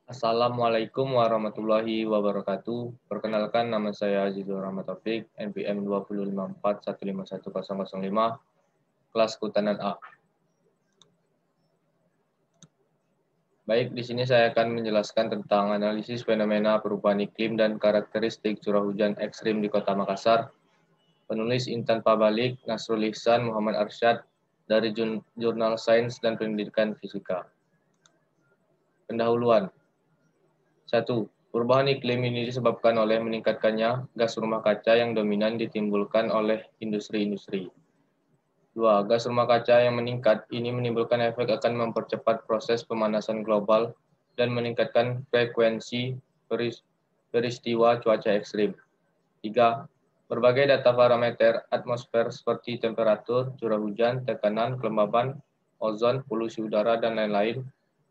Assalamualaikum warahmatullahi wabarakatuh. Perkenalkan, nama saya Azizur Rahmat Taufik, NPM 205415105, kelas Kehutanan A. Baik, di sini saya akan menjelaskan tentang analisis fenomena perubahan iklim dan karakteristik curah hujan ekstrim di Kota Makassar. Penulis Intan Pabalik, Nasrul Ihsan, Muhammad Arsyad, dari Jurnal Sains dan Pendidikan Fisika. Pendahuluan. 1. Perubahan iklim ini disebabkan oleh meningkatkannya gas rumah kaca yang dominan ditimbulkan oleh industri-industri. 2. Gas rumah kaca yang meningkat ini menimbulkan efek akan mempercepat proses pemanasan global dan meningkatkan frekuensi peristiwa cuaca ekstrim. 3. Berbagai data parameter atmosfer seperti temperatur, curah hujan, tekanan, kelembaban, ozon, polusi udara, dan lain-lain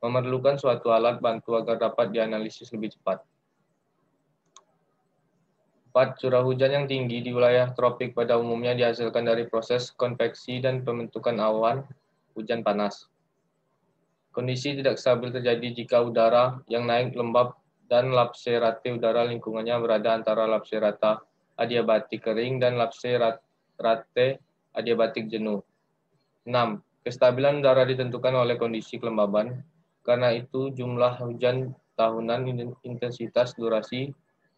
memerlukan suatu alat bantu agar dapat dianalisis lebih cepat. 4. Curah hujan yang tinggi di wilayah tropik pada umumnya dihasilkan dari proses konveksi dan pembentukan awan hujan panas. Kondisi tidak stabil terjadi jika udara yang naik lembab dan lapse rate udara lingkungannya berada antara lapse rata adiabatik kering dan lapse rate adiabatik jenuh. 6. Kestabilan udara ditentukan oleh kondisi kelembaban. Karena itu, jumlah hujan tahunan, intensitas, durasi,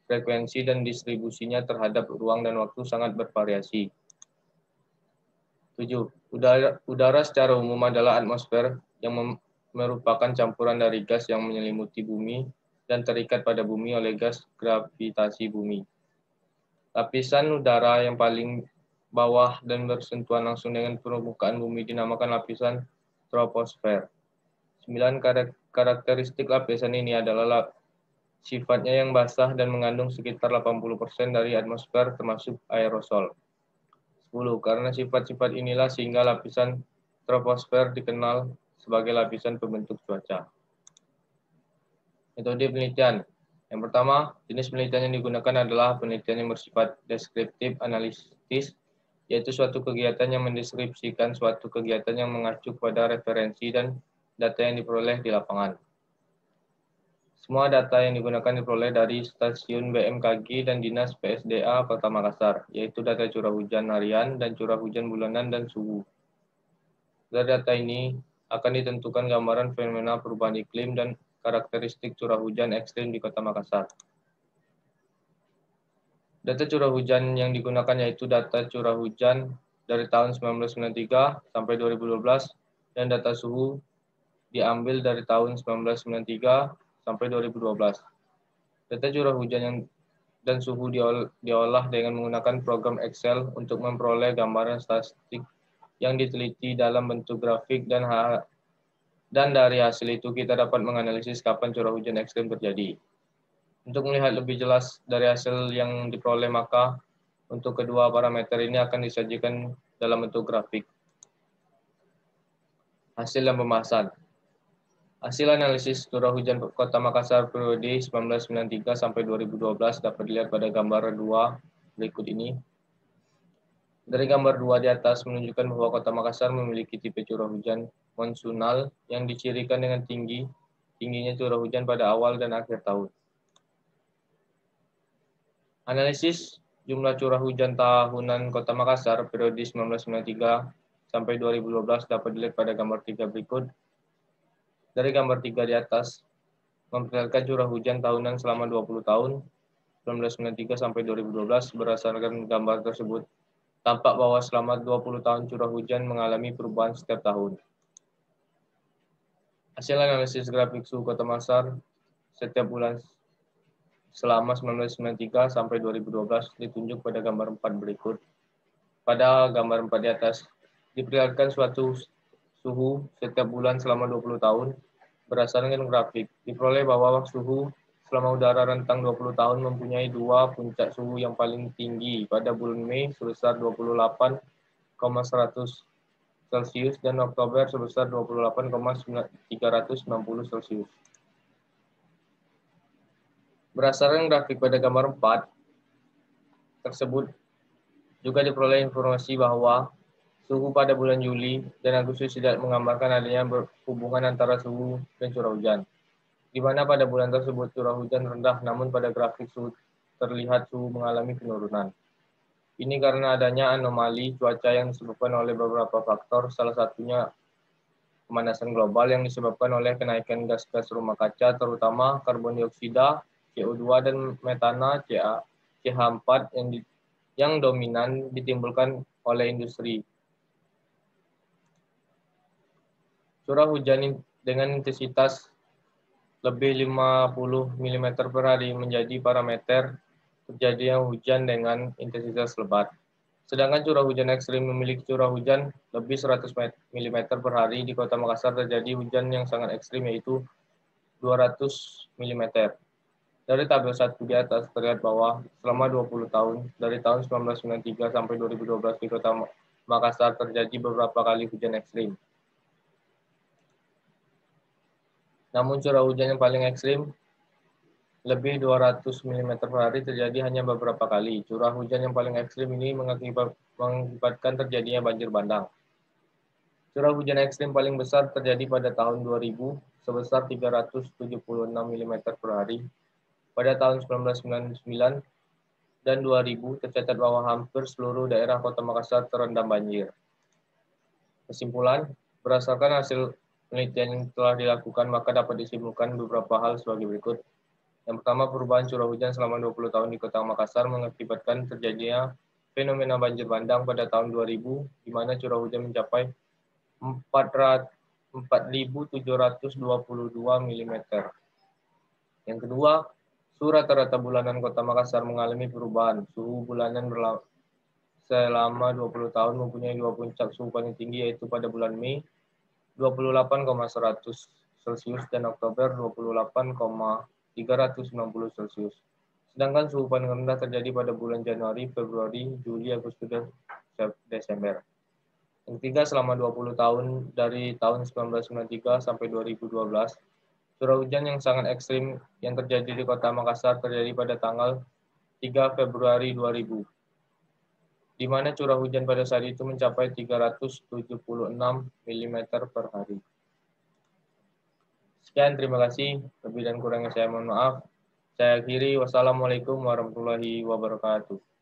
frekuensi, dan distribusinya terhadap ruang dan waktu sangat bervariasi. 7. Udara secara umum adalah atmosfer yang merupakan campuran dari gas yang menyelimuti bumi dan terikat pada bumi oleh gas gravitasi bumi. Lapisan udara yang paling bawah dan bersentuhan langsung dengan permukaan bumi dinamakan lapisan troposfer. 9. Karakteristik lapisan ini adalah sifatnya yang basah dan mengandung sekitar 80% dari atmosfer termasuk aerosol. 10. Karena sifat-sifat inilah sehingga lapisan troposfer dikenal sebagai lapisan pembentuk cuaca. Metode penelitian. Yang pertama, jenis penelitian yang digunakan adalah penelitian yang bersifat deskriptif analitis, yaitu suatu kegiatan yang mendeskripsikan suatu kegiatan yang mengacu pada referensi dan data yang diperoleh di lapangan. Semua data yang digunakan diperoleh dari stasiun BMKG dan Dinas PSDA Kota Makassar, yaitu data curah hujan harian dan curah hujan bulanan dan suhu. Dari data ini akan ditentukan gambaran fenomena perubahan iklim dan karakteristik curah hujan ekstrim di Kota Makassar. Data curah hujan yang digunakan yaitu data curah hujan dari tahun 1993 sampai 2012 dan data suhu diambil dari tahun 1993 sampai 2012. Data curah hujan dan suhu diolah dengan menggunakan program Excel untuk memperoleh gambaran statistik yang diteliti dalam bentuk grafik dan dari hasil itu kita dapat menganalisis kapan curah hujan ekstrim terjadi. Untuk melihat lebih jelas dari hasil yang diperoleh, maka untuk kedua parameter ini akan disajikan dalam bentuk grafik. Hasil dan pembahasan. Hasil analisis curah hujan Kota Makassar periode 1993 sampai 2012 dapat dilihat pada gambar 2 berikut ini. Dari gambar 2 di atas menunjukkan bahwa Kota Makassar memiliki tipe curah hujan monsunal yang dicirikan dengan tingginya curah hujan pada awal dan akhir tahun. Analisis jumlah curah hujan tahunan Kota Makassar periode 1993 sampai 2012 dapat dilihat pada gambar 3 berikut. Dari gambar 3 di atas memperlihatkan curah hujan tahunan selama 20 tahun 1993 sampai 2012. Berdasarkan gambar tersebut, tampak bahwa selama 20 tahun curah hujan mengalami perubahan setiap tahun. Hasil analisis grafik suhu Kota Makassar setiap bulan selama 1993 sampai 2012 ditunjuk pada gambar 4 berikut. Pada gambar 4 di atas diperlihatkan suatu suhu setiap bulan selama 20 tahun berdasarkan grafik. Diperoleh bahwa suhu selama udara rentang 20 tahun mempunyai dua puncak suhu yang paling tinggi pada bulan Mei sebesar 28,100 Celcius dan Oktober sebesar 28,390 Celcius. Berdasarkan grafik pada gambar 4 tersebut juga diperoleh informasi bahwa suhu pada bulan Juli dan Agustus tidak menggambarkan adanya hubungan antara suhu dan curah hujan. di mana pada bulan tersebut curah hujan rendah, namun pada grafik suhu terlihat suhu mengalami penurunan. Ini karena adanya anomali cuaca yang disebabkan oleh beberapa faktor, salah satunya pemanasan global yang disebabkan oleh kenaikan gas-gas rumah kaca, terutama karbon dioksida, CO2, dan metana, CH4 yang dominan ditimbulkan oleh industri. Curah hujan dengan intensitas lebih 50 mm per hari menjadi parameter terjadinya hujan dengan intensitas lebat. Sedangkan curah hujan ekstrim memiliki curah hujan lebih 100 mm per hari. Di Kota Makassar terjadi hujan yang sangat ekstrim yaitu 200 mm. Dari tabel 1 di atas terlihat bahwa selama 20 tahun, dari tahun 1993 sampai 2012 di Kota Makassar terjadi beberapa kali hujan ekstrim. Namun curah hujan yang paling ekstrim lebih 200 mm per hari terjadi hanya beberapa kali. Curah hujan yang paling ekstrim ini mengakibatkan terjadinya banjir bandang. Curah hujan ekstrim paling besar terjadi pada tahun 2000 sebesar 376 mm per hari. Pada tahun 1999 dan 2000 tercatat bahwa hampir seluruh daerah Kota Makassar terendam banjir. Kesimpulan, berdasarkan hasil penelitian yang telah dilakukan, maka dapat disimpulkan beberapa hal sebagai berikut. Yang pertama, perubahan curah hujan selama 20 tahun di Kota Makassar mengakibatkan terjadinya fenomena banjir bandang pada tahun 2000, di mana curah hujan mencapai 4.722 mm. Yang kedua, suhu rata-rata bulanan Kota Makassar mengalami perubahan. Suhu bulanan selama 20 tahun mempunyai dua puncak suhu paling tinggi, yaitu pada bulan Mei 28,100 Celcius dan Oktober 28,360 Celcius. Sedangkan suhu paling rendah terjadi pada bulan Januari, Februari, Juli, Agustus, dan Desember. Yang ketiga, selama 20 tahun dari tahun 1993 sampai 2012, curah hujan yang sangat ekstrim yang terjadi di Kota Makassar terjadi pada tanggal 3 Februari 2000. Di mana curah hujan pada saat itu mencapai 376 mm per hari. Sekian, terima kasih. Lebih dan kurangnya saya mohon maaf. Saya akhiri. Wassalamualaikum warahmatullahi wabarakatuh.